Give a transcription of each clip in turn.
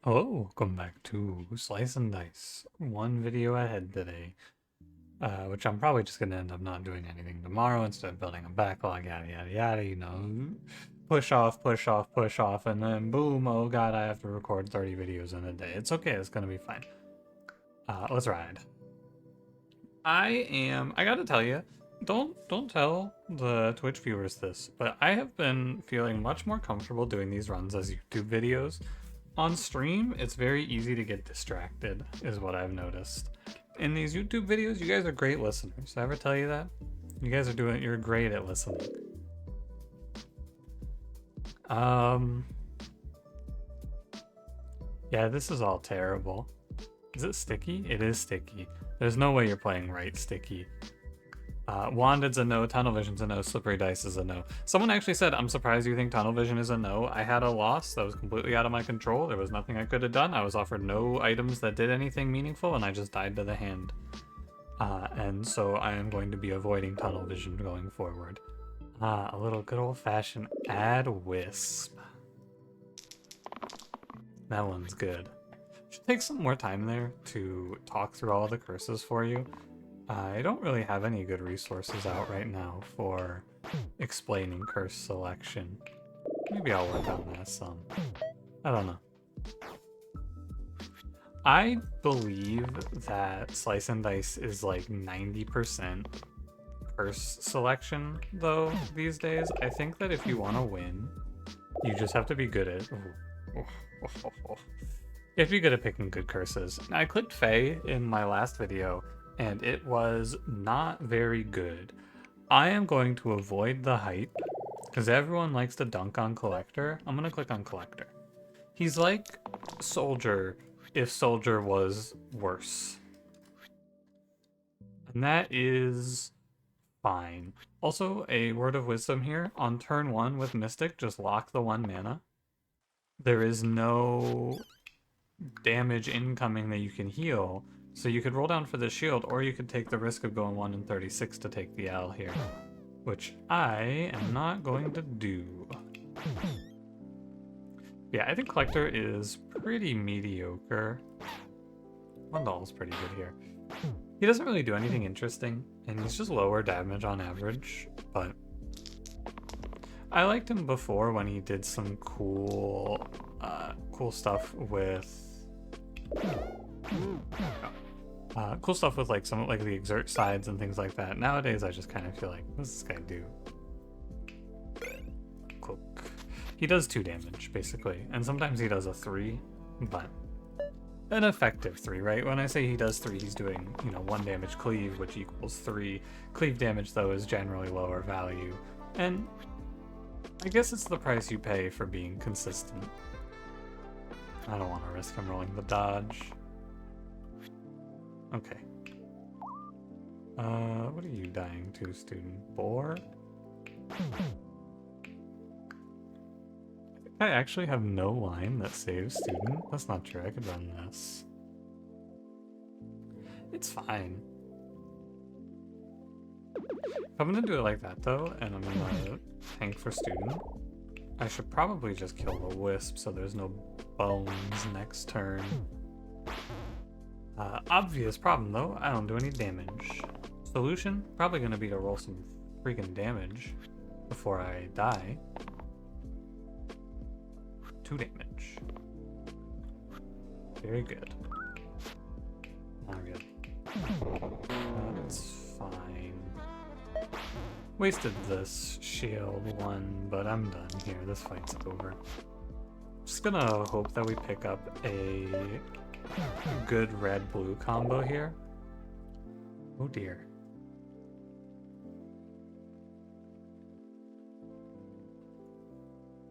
Hello, welcome back to Slice and Dice. One video ahead today, which I'm probably just gonna end up not doing anything tomorrow instead of building a backlog, yada yada yada, push off, push off, push off, and then boom, oh god, I have to record 30 videos in a day. It's okay, it's gonna be fine. Let's ride. I gotta tell you, don't tell the Twitch viewers this, but I have been feeling much more comfortable doing these runs as YouTube videos. On stream, it's very easy to get distracted, is what I've noticed. In these YouTube videos, you guys are great listeners. Did I ever tell you that? You guys are you're great at listening. Um, yeah, this is all terrible. Is it sticky? It is sticky. There's no way you're playing right sticky. Wanded's a no, Tunnel Vision's a no, Slippery Dice is a no. Someone actually said, I'm surprised you think Tunnel Vision is a no. I had a loss that was completely out of my control. There was nothing I could have done. I was offered no items that did anything meaningful, and I just died to the hand. And so I am going to be avoiding Tunnel Vision going forward. A little good old-fashioned Add Wisp. That one's good. Should take some more time there to talk through all the curses for you. I don't really have any good resources out right now for explaining curse selection. Maybe I'll work on that some. I don't know. I believe that Slice and Dice is like 90% curse selection, though, these days. I think that if you want to win, you just have to be good at... You have to be good at picking good curses. I clicked Fae in my last video, and it was not very good. I am going to avoid the hype, because everyone likes to dunk on Collector. I'm going to click on Collector. He's like Soldier if Soldier was worse. And that is fine. Also, a word of wisdom here. On turn 1 with Mystic, just lock the 1 mana. There is no damage incoming that you can heal, so you could roll down for the shield, or you could take the risk of going 1 in 36 to take the L here, which I am not going to do. Yeah, I think Collector is pretty mediocre. Wandal's pretty good here. He doesn't really do anything interesting, and he's just lower damage on average, but I liked him before when he did some cool stuff with cool stuff with like some like the exert sides and things like that. Nowadays, I just kind of feel like, what does this guy do? Cloak. He does 2 damage basically, and sometimes he does a 3, but an effective 3, right? When I say he does 3, he's doing 1 damage cleave, which equals 3. Cleave damage though is generally lower value, and I guess it's the price you pay for being consistent. I don't want to risk him rolling the dodge. Okay. What are you dying to, student? Boar? I think I actually have no line that saves student. That's not true. I could run this. It's fine. If I'm gonna do it like that though, and I'm gonna tank for student, I should probably just kill the wisp so there's no bones next turn. Obvious problem though, I don't do any damage. Solution? Probably gonna be to roll some freaking damage before I die. 2 damage. Very good. Not good. That's fine. Wasted this shield one, but I'm done here. This fight's over. Just gonna hope that we pick up a good red-blue combo here. Oh dear.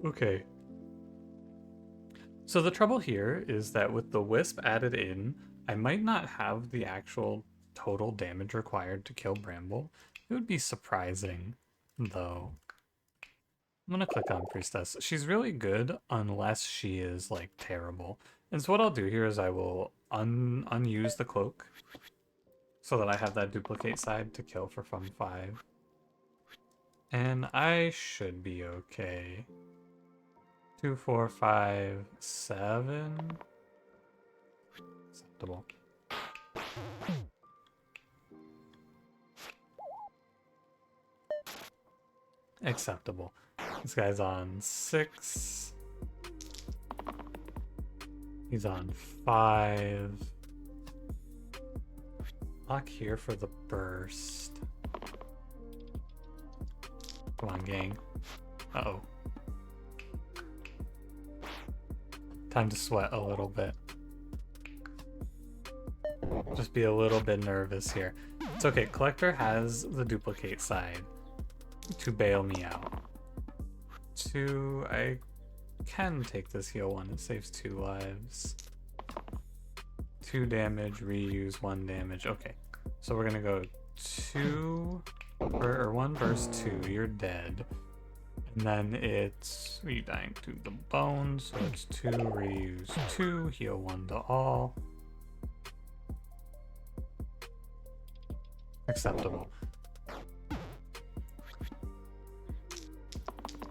Okay. So the trouble here is that with the wisp added in, I might not have the actual total damage required to kill Bramble. It would be surprising, though. I'm gonna click on Priestess. She's really good unless she is like terrible. And so what I'll do here is I will unuse the cloak so that I have that duplicate side to kill for fun 5. And I should be okay. 2, 4, 5, 7. acceptable. Acceptable. This guy's on 6. He's on 5. Lock here for the burst. Come on, gang. Uh-oh. Time to sweat a little bit. Just be a little bit nervous here. It's okay, Collector has the duplicate side to bail me out. 2, I can take this heal 1, it saves 2 lives. 2 damage, reuse 1 damage. Okay, so we're gonna go 2, or 1 burst 2, you're dead. And then it's redying to the bone, so it's 2, reuse 2, heal 1 to all. Acceptable.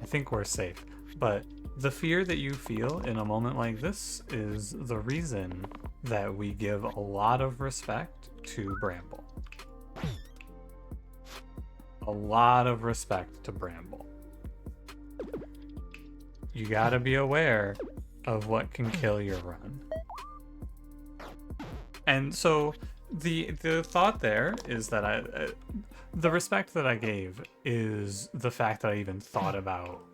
I think we're safe, but the fear that you feel in a moment like this is the reason that we give a lot of respect to Bramble. A lot of respect to Bramble. You gotta be aware of what can kill your run. And so the thought there is that the respect that I gave is the fact that I even thought about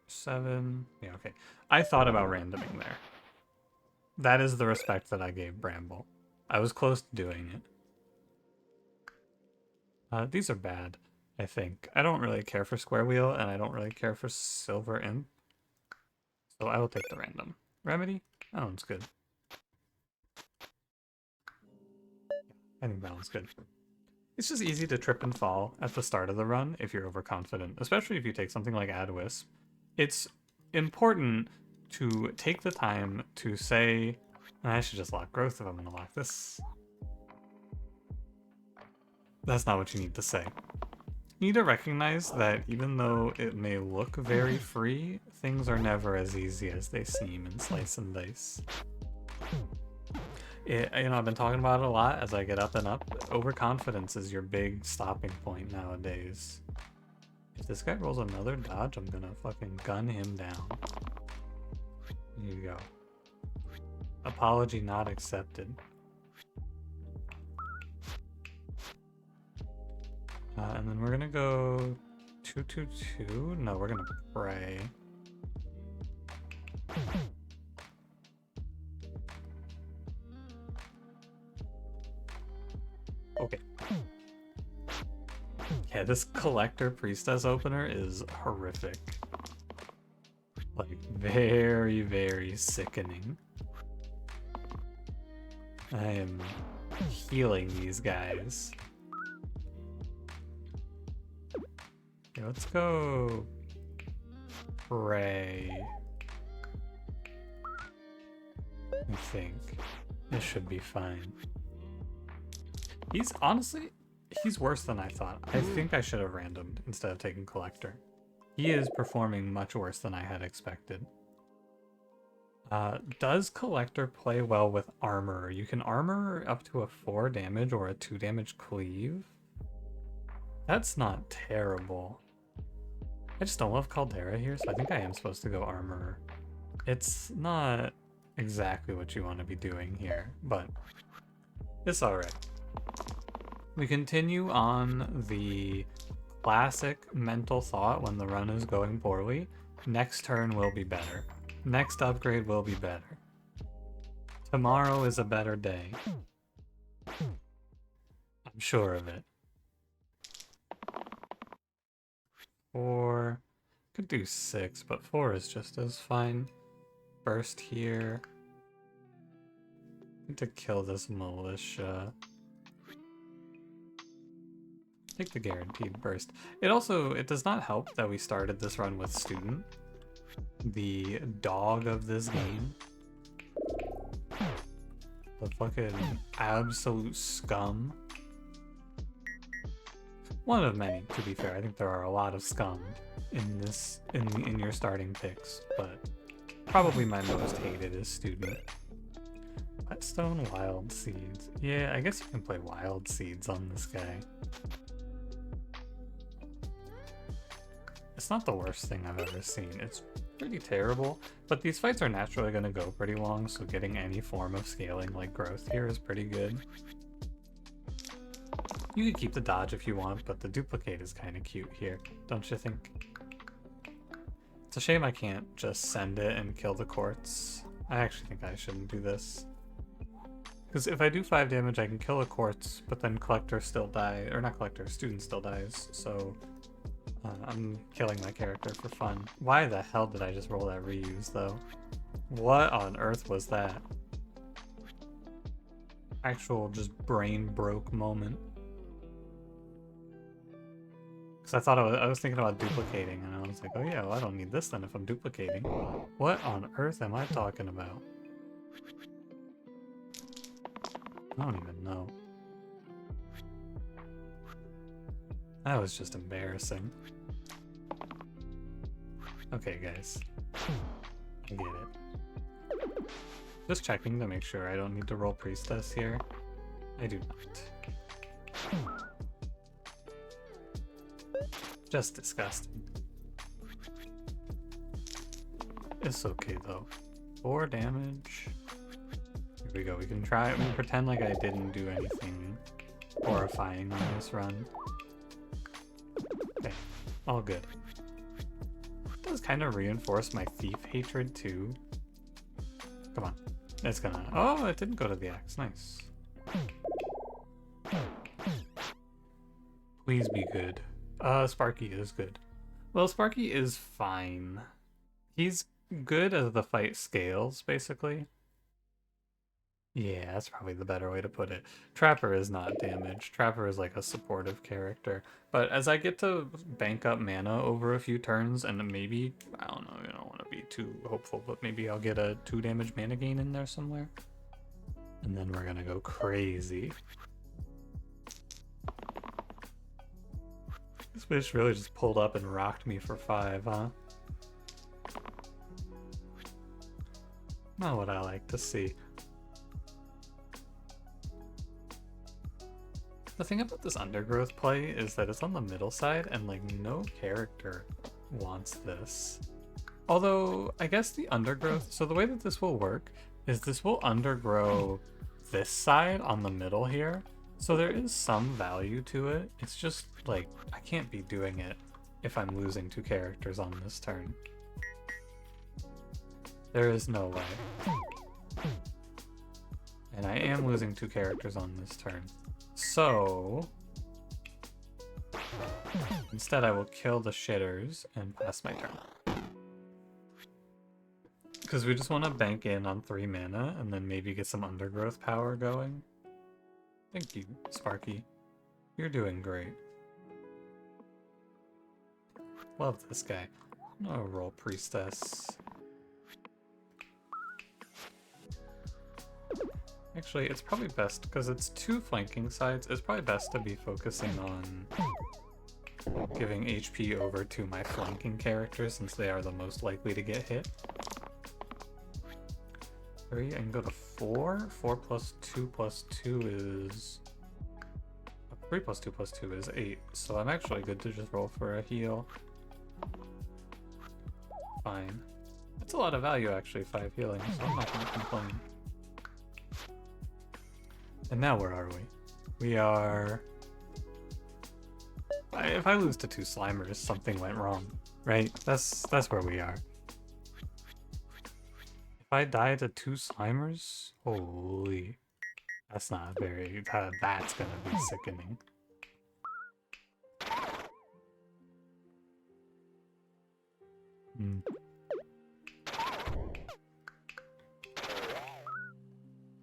7. Yeah, okay. I thought about randoming there. That is the respect that I gave Bramble. I was close to doing it. These are bad, I think. I don't really care for Square Wheel, and I don't really care for Silver Imp. So I will take the random. Remedy? That one's good. I think that one's good. It's just easy to trip and fall at the start of the run if you're overconfident, especially if you take something like Add Wisp. It's important to take the time to say, I should just lock growth if I'm going to lock this. That's not what you need to say. You need to recognize that even though it may look very free, things are never as easy as they seem in Slice and Dice. I've been talking about it a lot as I get up and up. Overconfidence is your big stopping point nowadays. If this guy rolls another dodge, I'm gonna fucking gun him down. Here you go. Apology not accepted. And then we're gonna go 2-2-2. No, we're gonna pray. Okay. Yeah, this Collector Priestess opener is horrific. Like, very, very sickening. I am healing these guys. Okay, let's go pray. I think this should be fine. He's worse than I thought. I think I should have randomed instead of taking Collector. He is performing much worse than I had expected. Does Collector play well with Armor? You can Armor up to a 4 damage or a 2 damage cleave. That's not terrible. I just don't love Caldera here, so I think I am supposed to go Armor. It's not exactly what you want to be doing here, but it's alright. We continue on the classic mental thought when the run is going poorly. Next turn will be better. Next upgrade will be better. Tomorrow is a better day. I'm sure of it. 4. Could do 6, but 4 is just as fine. Burst here. Need to kill this militia. Take the guaranteed burst. It does not help that we started this run with Student, the dog of this game. The fucking absolute scum. One of many, to be fair. I think there are a lot of scum in your starting picks, but probably my most hated is student. Whetstone Wild Seeds. Yeah, I guess you can play Wild Seeds on this guy. It's not the worst thing I've ever seen. It's pretty terrible, but these fights are naturally going to go pretty long, so getting any form of scaling like growth here is pretty good. You could keep the dodge if you want, but the duplicate is kind of cute here, don't you think? It's a shame I can't just send it and kill the quartz. I actually think I shouldn't do this. Because if I do 5 damage, I can kill a quartz, but then collector still dies, or not collector, student still dies, so I'm killing my character for fun. Why the hell did I just roll that reuse, though? What on earth was that? Actual just brain broke moment. Because I thought I was thinking about duplicating, and I was like, oh yeah, well I don't need this then if I'm duplicating. What on earth am I talking about? I don't even know. That was just embarrassing. Okay, guys. I get it. Just checking to make sure I don't need to roll priestess here. I do not. Just disgusting. It's okay though. 4 damage. Here we go. We can try it. We can pretend like I didn't do anything horrifying on this run. Okay, all good. It does kind of reinforce my thief hatred too. Come on. It's gonna... Oh, it didn't go to the axe. Nice. Please be good. Sparky is good. Well, Sparky is fine. He's good as the fight scales, basically. Yeah, that's probably the better way to put it. Trapper is not damaged. Trapper is like a supportive character. But as I get to bank up mana over a few turns, and maybe, I don't know, I don't want to be too hopeful, but maybe I'll get a 2 damage mana gain in there somewhere. And then we're gonna go crazy. This bitch really just pulled up and rocked me for 5, huh? Not what I like to see. The thing about this Undergrowth play is that it's on the middle side and like no character wants this. Although I guess the Undergrowth, so the way that this will work is this will undergrow this side on the middle here. So there is some value to it. It's just like I can't be doing it if I'm losing 2 characters on this turn. There is no way. And I am losing 2 characters on this turn. So instead I will kill the shitters and pass my turn. Because we just want to bank in on 3 mana and then maybe get some Undergrowth power going. Thank you, Sparky. You're doing great. Love this guy. I'm gonna roll priestess. Actually, it's probably best, because it's 2 flanking sides, it's probably best to be focusing on giving HP over to my flanking characters since they are the most likely to get hit. 3, I can go to 4. 4 plus 2 plus 2 is... 3 plus 2 plus 2 is 8, so I'm actually good to just roll for a heal. Fine. That's a lot of value actually, 5 healing, so I'm not gonna complain. And now where are we? We are... If I lose to 2 Slimers, something went wrong, right? That's where we are. If I die to 2 Slimers, holy... That's not very... That's gonna be sickening.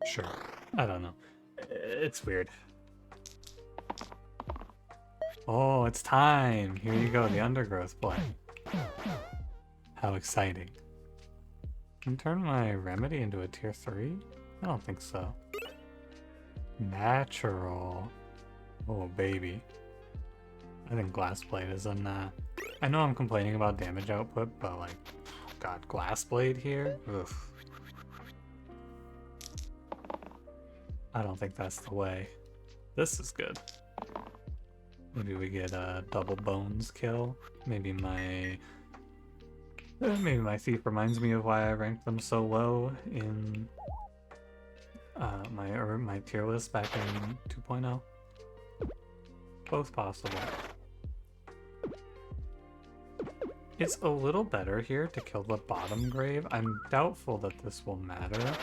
Sure. I don't know. It's weird. Oh, it's time! Here you go, the Undergrowth play. How exciting. Can I turn my Remedy into a tier 3? I don't think so. Natural. Oh, baby. I think Glassblade is in I know I'm complaining about damage output, but like, God, Glass Blade here? Oof. I don't think that's the way. This is good. Maybe we get a double bones kill. Maybe my thief reminds me of why I ranked them so low in my tier list back in 2.0. Both possible. It's a little better here to kill the bottom grave. I'm doubtful that this will matter,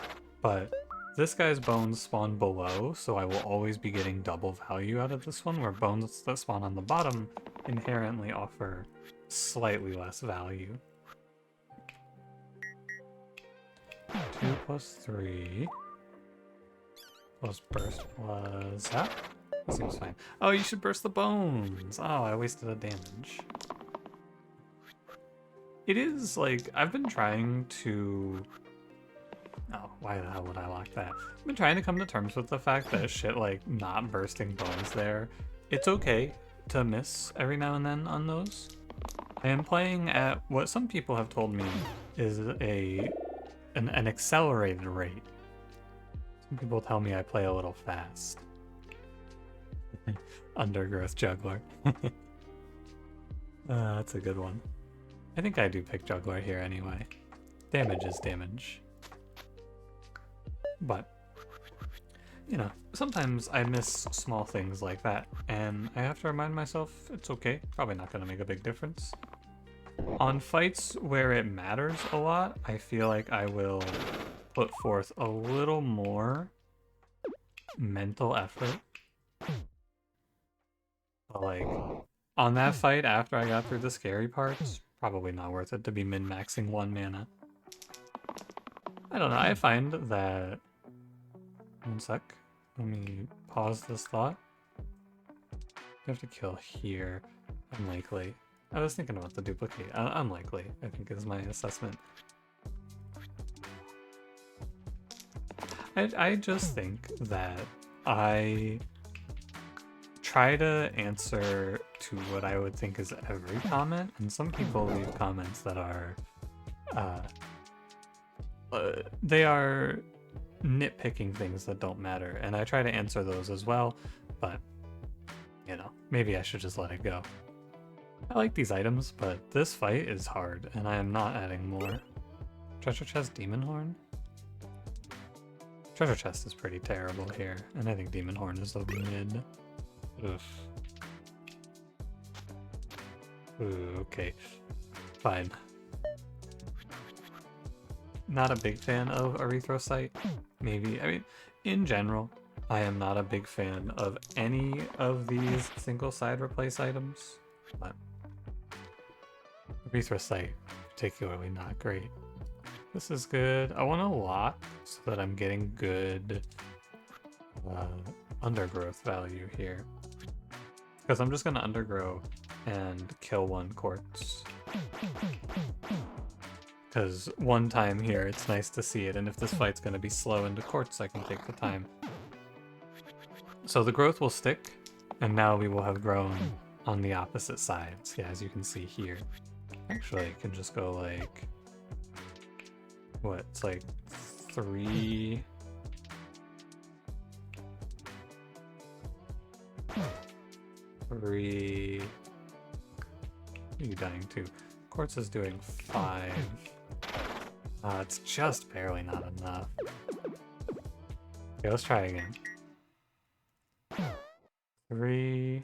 but this guy's bones spawn below, so I will always be getting double value out of this one, where bones that spawn on the bottom inherently offer slightly less value. 2 plus 3 plus burst plus that. That seems fine. Oh, you should burst the bones. Oh, I wasted a damage. It is like, I've been trying to... Oh, why the hell would I lock that? I've been trying to come to terms with the fact that shit like not bursting bones there, it's okay to miss every now and then on those. I am playing at what some people have told me is an accelerated rate. Some people tell me I play a little fast. Undergrowth Juggler. That's a good one. I think I do pick Juggler here anyway. Damage is damage. But, you know, sometimes I miss small things like that, and I have to remind myself it's okay, probably not going to make a big difference. On fights where it matters a lot, I feel like I will put forth a little more mental effort. But like, on that fight after I got through the scary parts, probably not worth it to be min-maxing 1 mana. I don't know, I find that... One sec. Let me pause this thought. You have to kill here. Unlikely. I was thinking about the duplicate. Unlikely, I think is my assessment. I just think that I try to answer to what I would think is every comment, and some people leave comments that are they are nitpicking things that don't matter, and I try to answer those as well, but you know, maybe I should just let it go. I like these items, but this fight is hard, and I am not adding more. Treasure chest, demon horn? Treasure chest is pretty terrible here, and I think demon horn is the mid. Oof. Ooh, okay. Fine. Not a big fan of erythrocyte. Maybe, I mean, in general, I am not a big fan of any of these single side replace items, but erythrocyte, particularly not great. This is good. I want to lock so that I'm getting good undergrowth value here. Because I'm just going to undergrow and kill 1 quartz. Because one time here, it's nice to see it, and if this fight's going to be slow into quartz, I can take the time. So the growth will stick, and now we will have grown on the opposite sides, yeah, as you can see here. Actually, I can just go like... What, it's like 3... What are you dying to? Quartz is doing 5. It's just barely not enough. Okay, let's try again. 3.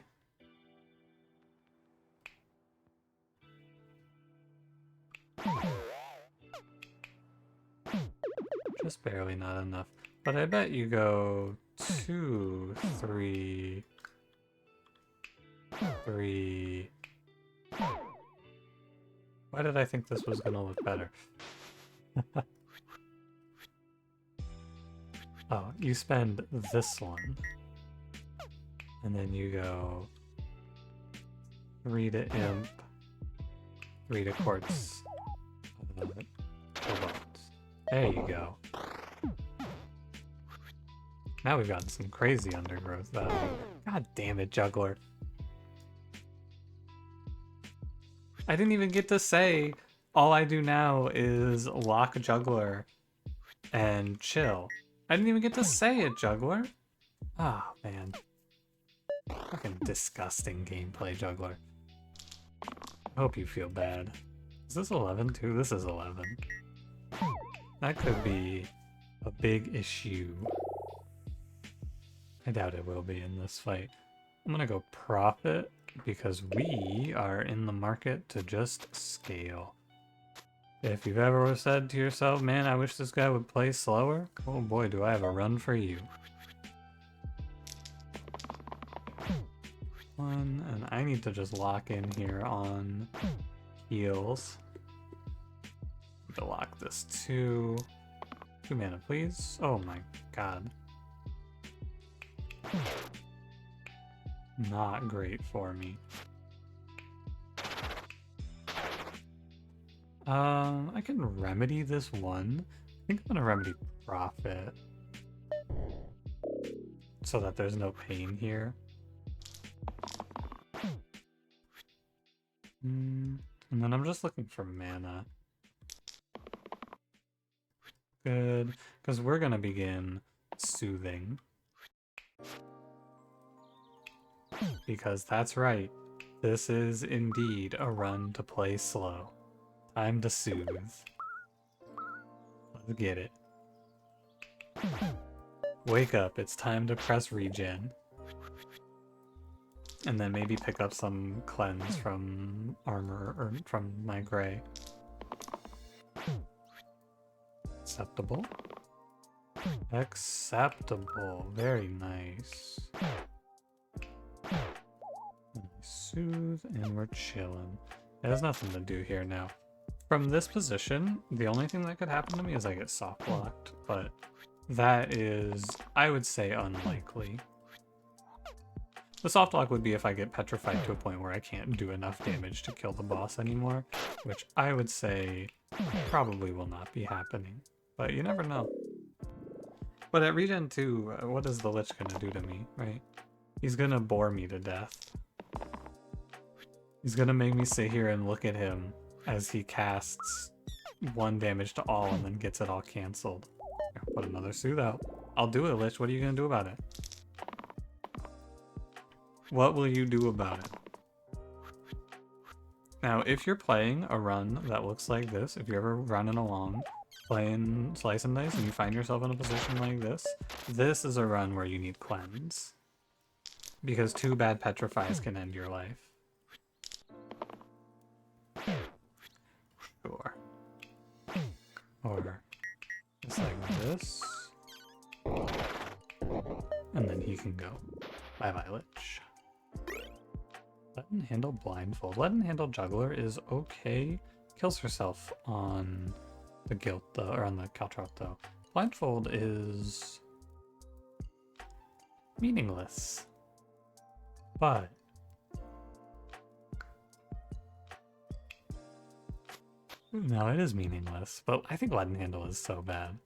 Just barely not enough. But I bet you go 2, 3, 3. Why did I think this was gonna look better? Oh, you spend this one. And then you go 3 to imp, 3 to quartz, cobalt. There you go. Now we've got some crazy undergrowth value. God damn it, Juggler. I didn't even get to say all I do now is lock Juggler and chill. I didn't even get to say it, Juggler. Oh, man. Fucking disgusting gameplay, Juggler. I hope you feel bad. Is this 11 too? This is 11. That could be a big issue. I doubt it will be in this fight. I'm gonna go profit because we are in the market to just scale. If you've ever said to yourself, man, I wish this guy would play slower, oh boy, do I have a run for you. One, and I need to just lock in here on heals. Need to lock this 2 mana, please. Oh my god. Not great for me. I can remedy this one. I think I'm gonna remedy profit so that there's no pain here. And then I'm just looking for mana. Good, because we're gonna begin soothing. Because that's right, this is indeed a run to play slow. Time to soothe. Let's get it. Wake up, it's time to press regen. And then maybe pick up some cleanse from armor, or from my gray. Acceptable. Acceptable. Very nice. Soothe, and we're chilling. There's nothing to do here now. From this position, the only thing that could happen to me is I get soft blocked, but that is, I would say, unlikely. The soft lock would be if I get petrified to a point where I can't do enough damage to kill the boss anymore, which I would say probably will not be happening. But you never know. But at regen 2, what is the Lich gonna do to me, right? He's gonna bore me to death. He's gonna make me sit here and look at him as he casts 1 damage to all and then gets it all cancelled. Put another Soothe out. I'll do it, Lich. What are you gonna do about it? What will you do about it? Now, if you're playing a run that looks like this, if you're ever running along, playing Slice and Dice, and you find yourself in a position like this is a run where you need cleanse. Because 2 bad petrifies can end your life. Sure. Or just like this. And then he can go. Bye-bye, Lich. Let handle blindfold. Let handle juggler is okay. Kills herself on the guilt though, or on the caltrop though. Blindfold is meaningless. But no, it is meaningless. But I think Leaden Handle is so bad.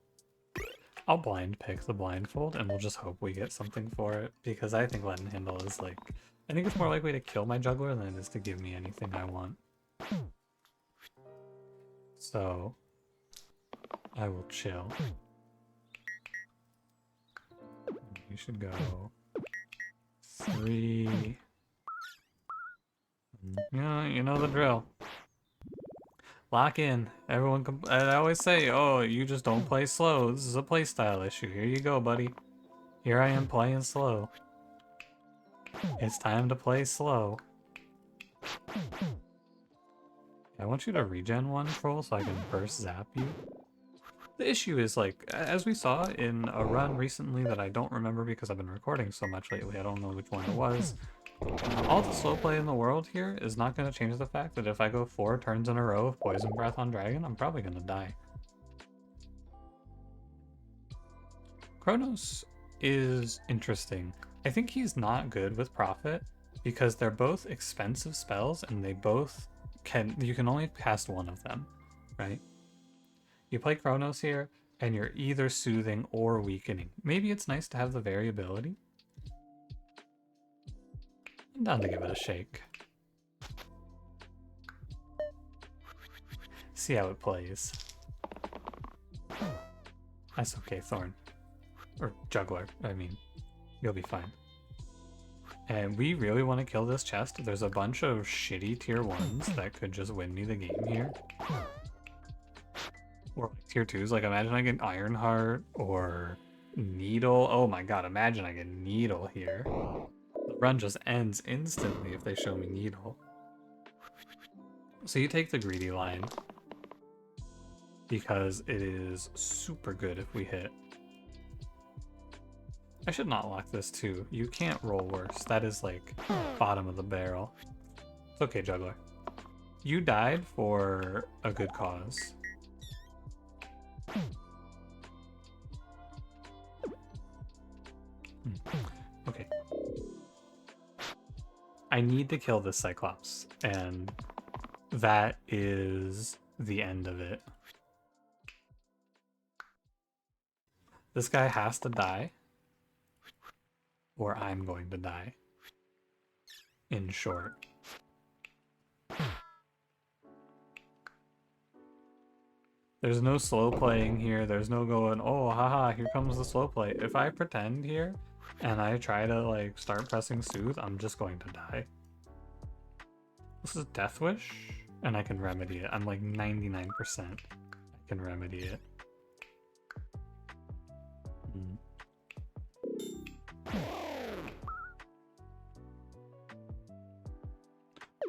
I'll blind pick the blindfold and we'll just hope we get something for it, because I think Leaden Handle is like, I think it's more likely to kill my juggler than it is to give me anything I want. So I will chill. You should go 3. You know the drill. Lock in. Everyone I always say, oh, you just don't play slow. This is a playstyle issue. Here you go, buddy. Here I am playing slow. It's time to play slow. I want you to regen 1, Troll, so I can burst zap you. The issue is, like, as we saw in a run recently that I don't remember because I've been recording so much lately, I don't know which one it was. All the slow play in the world here is not going to change the fact that if I go 4 turns in a row of Poison Breath on Dragon, I'm probably going to die. Chronos is interesting. I think he's not good with Prophet because they're both expensive spells and they both you can only cast 1 of them, right? You play Chronos here and you're either soothing or weakening. Maybe it's nice to have the variability. I'm down to give it a shake. See how it plays. That's okay, Thorn. Or Juggler, I mean. You'll be fine. And we really want to kill this chest. There's a bunch of shitty tier 1s that could just win me the game here. Or like tier 2s, like imagine I get Ironheart or Needle. Oh my god, imagine I get Needle here. The run just ends instantly if they show me Needle. So you take the greedy line because it is super good if we hit. I should not lock this too. You can't roll worse. That is like bottom of the barrel. It's okay, Juggler. You died for a good cause. Okay. I need to kill this Cyclops, and that is the end of it. This guy has to die, or I'm going to die. In short. There's no slow playing here. There's no going, oh, haha, here comes the slow play. If I pretend here and I try to like start pressing Soothe, I'm just going to die. This is Death Wish, and I can remedy it. I'm like 99% I can remedy it.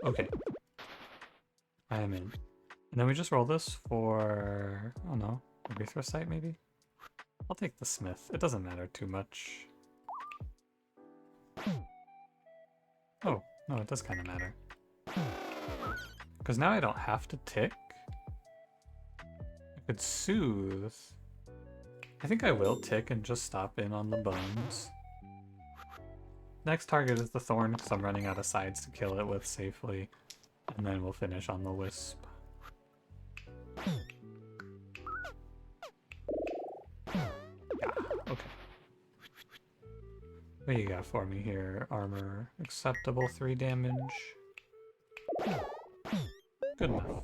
Okay. I am in. And then we just roll this for, I don't know, Erythrocyte maybe? I'll take the Smith. It doesn't matter too much. Oh, no, it does kind of matter. Because now I don't have to tick. I could Soothe. I think I will tick and just stop in on the bones. Next target is the Thorn because I'm running out of sides to kill it with safely. And then we'll finish on the Wisp. Yeah, okay. What do you got for me here? Armor acceptable, 3 damage. Good enough.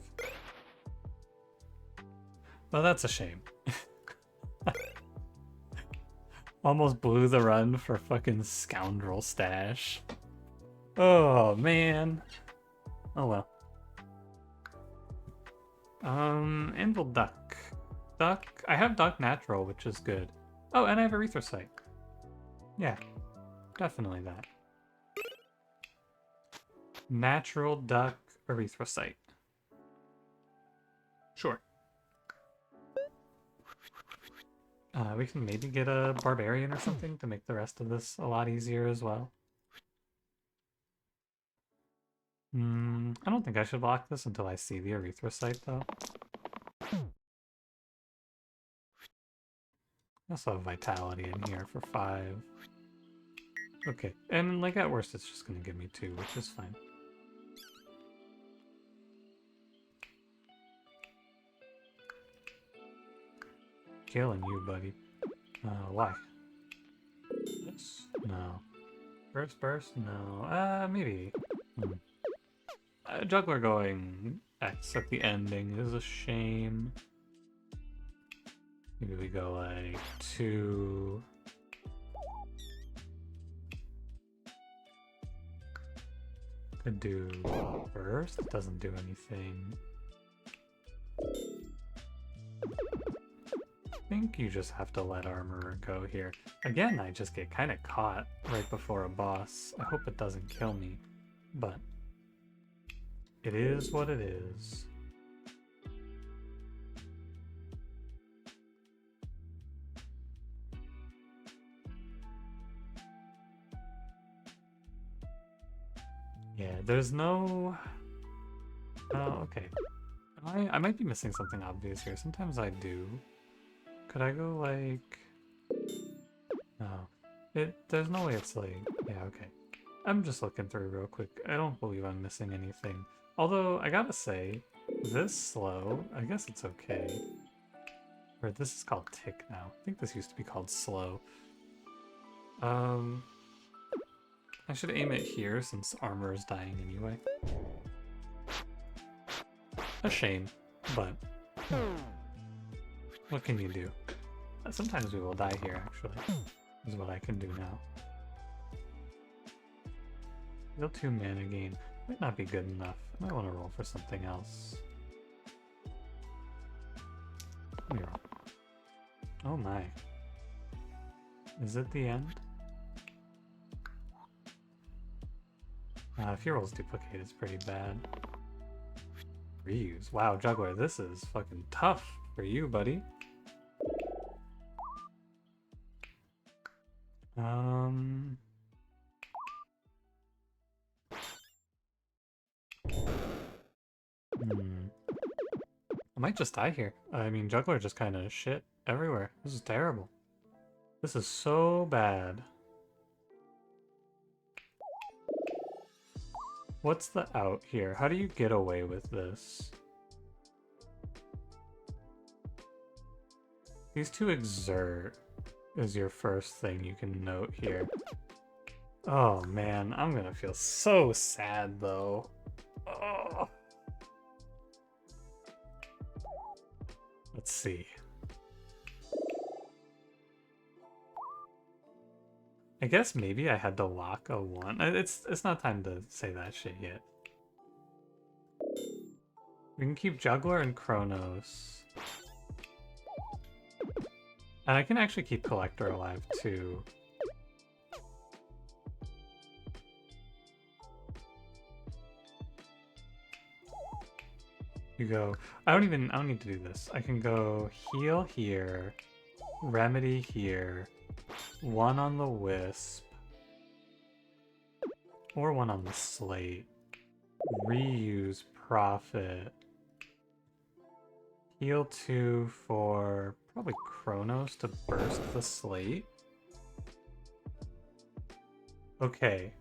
Well, that's a shame. Almost blew the run for fucking Scoundrel Stash. Oh, man. Oh, well. Anvil Duck. Duck. I have Duck Natural, which is good. Oh, and I have Erythrocyte. Yeah, definitely that. Natural Duck Erythrocyte. Sure. We can maybe get a Barbarian or something to make the rest of this a lot easier as well. I don't think I should block this until I see the Erythrocyte, though. I also have Vitality in here for 5. Okay, and like at worst it's just gonna give me 2, which is fine. Killing you, buddy. Why? This? No. First burst? No. Maybe. Juggler going X at the ending is a shame. Maybe we go like 2. Could do burst. It doesn't do anything. I think you just have to let Armorer go here. Again, I just get kind of caught right before a boss. I hope it doesn't kill me, but it is what it is. Yeah, there's no... Oh, okay. I might be missing something obvious here. Sometimes I do. Could I go like... No. There's no way it's like... Yeah, okay. I'm just looking through real quick. I don't believe I'm missing anything. Although, I gotta say, this slow, I guess it's okay. Or this is called tick now. I think this used to be called slow. I should aim it here since armor is dying anyway. A shame. But what can you do? Sometimes we will die here, actually, is what I can do now. Deal 2 mana gain. Might not be good enough. I might want to roll for something else. Let me roll. Oh my. Is it the end? If he rolls duplicate, it's pretty bad. Reuse. Wow, Juggler, this is fucking tough for you, buddy. I might just die here. I mean, Juggler just kind of shit everywhere. This is terrible. This is so bad. What's the out here? How do you get away with this? These two exert is your first thing you can note here. Oh man, I'm gonna feel so sad though. Oh. Let's see. I guess maybe I had to lock a 1. It's not time to say that shit yet. We can keep Juggler and Chronos. And I can actually keep Collector alive too. You go, I don't need to do this. I can go heal here, remedy here, 1 on the wisp, or 1 on the slate, reuse profit, heal 2 for probably Chronos to burst the slate. Okay.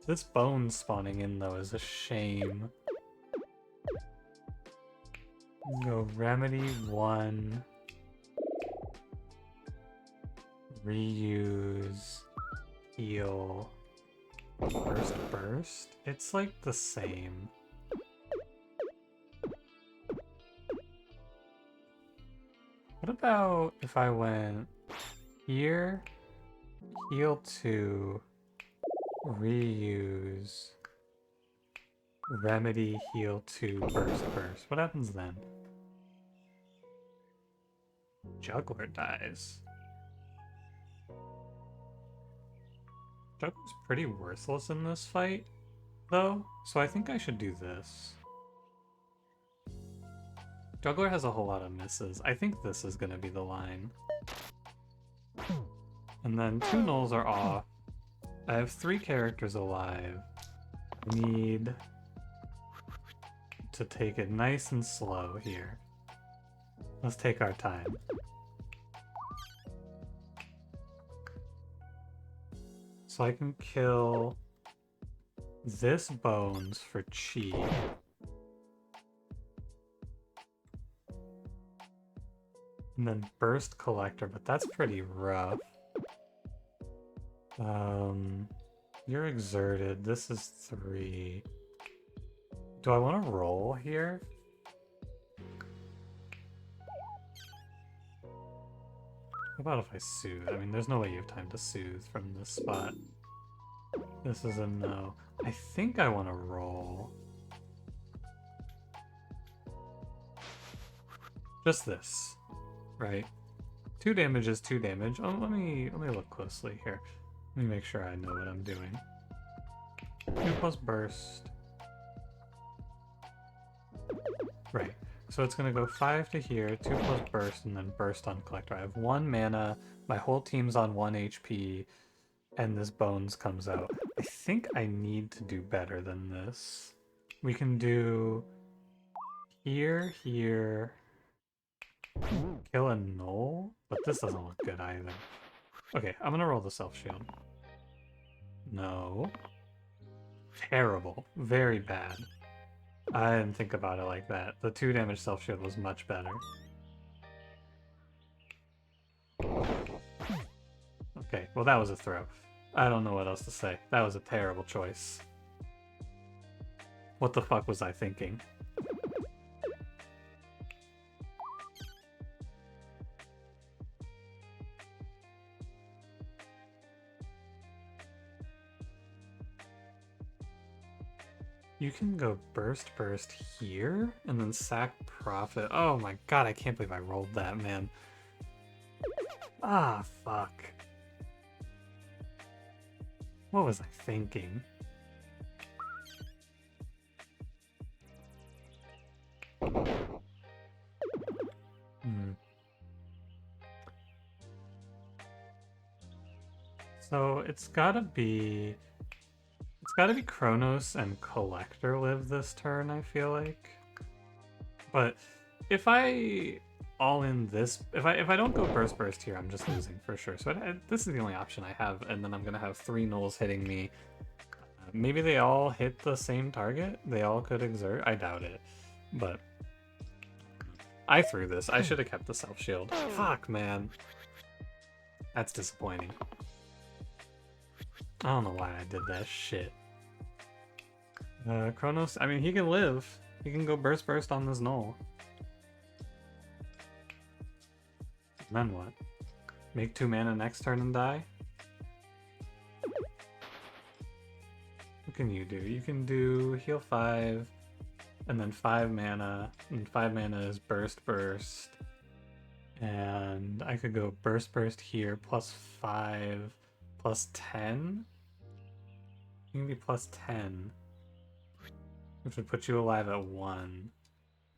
This bone spawning in though is a shame. Go remedy 1. Reuse. Heal. Burst. It's like the same. What about if I went here, heal 2, reuse, remedy, heal 2, burst. What happens then? Juggler dies. Juggler's pretty worthless in this fight, though, so I think I should do this. Juggler has a whole lot of misses. I think this is gonna be the line. And then 2 nulls are off. I have 3 characters alive. I need to take it nice and slow here. Let's take our time. So I can kill this bones for cheap. And then burst collector, but that's pretty rough. You're exerted. This is 3. Do I want to roll here? How about if I soothe? I mean, there's no way you have time to soothe from this spot. This is a no. I think I want to roll. Just this, right? 2 damage is 2 damage. Oh, let me look closely here. Let me make sure I know what I'm doing. 2 plus burst. Right. So it's going to go 5 to here, 2 plus burst, and then burst on collector. I have 1 mana, my whole team's on 1 HP, and this bones comes out. I think I need to do better than this. We can do here, here, kill a null, but this doesn't look good either. Okay, I'm going to roll the self-shield. No. Terrible. Very bad. I didn't think about it like that. The 2 damage self-shield was much better. Okay, well that was a throw. I don't know what else to say. That was a terrible choice. What the fuck was I thinking? You can go burst here and then sack profit. Oh my god, I can't believe I rolled that, man. Ah, fuck. What was I thinking? So it's gotta be Kronos and Collector live this turn, I feel like. But if I all in this, if I don't go burst here, I'm just losing for sure. So this is the only option I have, and then I'm gonna have 3 nulls hitting me. Maybe they all hit the same target. They all could exert. I doubt it, but I threw this. I should have kept the self shield. Fuck, man. That's disappointing. I don't know why I did that shit. Kronos, I mean, he can live. He can go burst on this null. And then what? Make 2 mana next turn and die? What can you do? You can do heal 5, and then 5 mana, and 5 mana is burst. And I could go burst here, plus 5, plus 10? You can be plus 10. Which would put you alive at 1.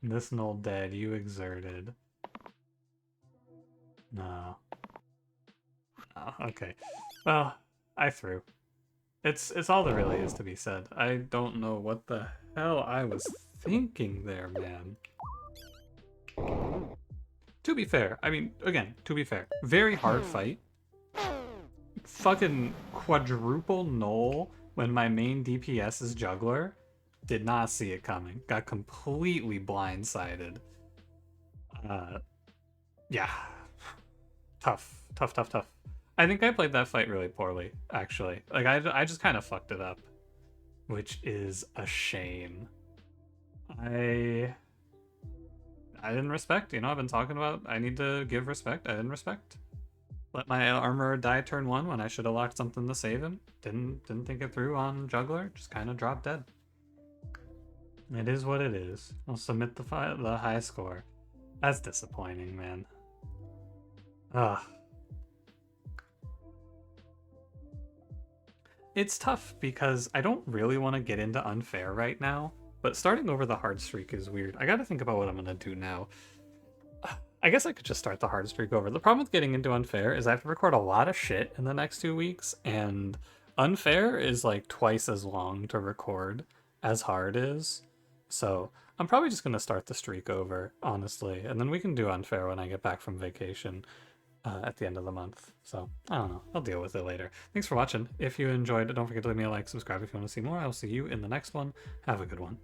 This null dead, you exerted. No. Oh, okay. Well, I threw. It's all there really is to be said. I don't know what the hell I was thinking there, man. To be fair, I mean, again, to be fair, very hard fight. Fucking quadruple null when my main DPS is Juggler. Did not see it coming. Got completely blindsided. Yeah. Tough. I think I played that fight really poorly, actually. Like, I just kind of fucked it up. Which is a shame. I didn't respect, you know, I've been talking about I need to give respect. I didn't respect. Let my armor die turn 1 when I should have locked something to save him. Didn't think it through on Juggler. Just kind of dropped dead. It is what it is. I'll submit the high score. That's disappointing, man. Ugh. It's tough because I don't really want to get into unfair right now, but starting over the hard streak is weird. I gotta think about what I'm gonna do now. I guess I could just start the hard streak over. The problem with getting into unfair is I have to record a lot of shit in the next 2 weeks, and unfair is like twice as long to record as hard is. So I'm probably just gonna start the streak over, honestly, and then we can do unfair when I get back from vacation at the end of the month. So I don't know. I'll deal with it later. Thanks for watching. If you enjoyed it, don't forget to leave me a like, subscribe if you want to see more. I will see you in the next one. Have a good one.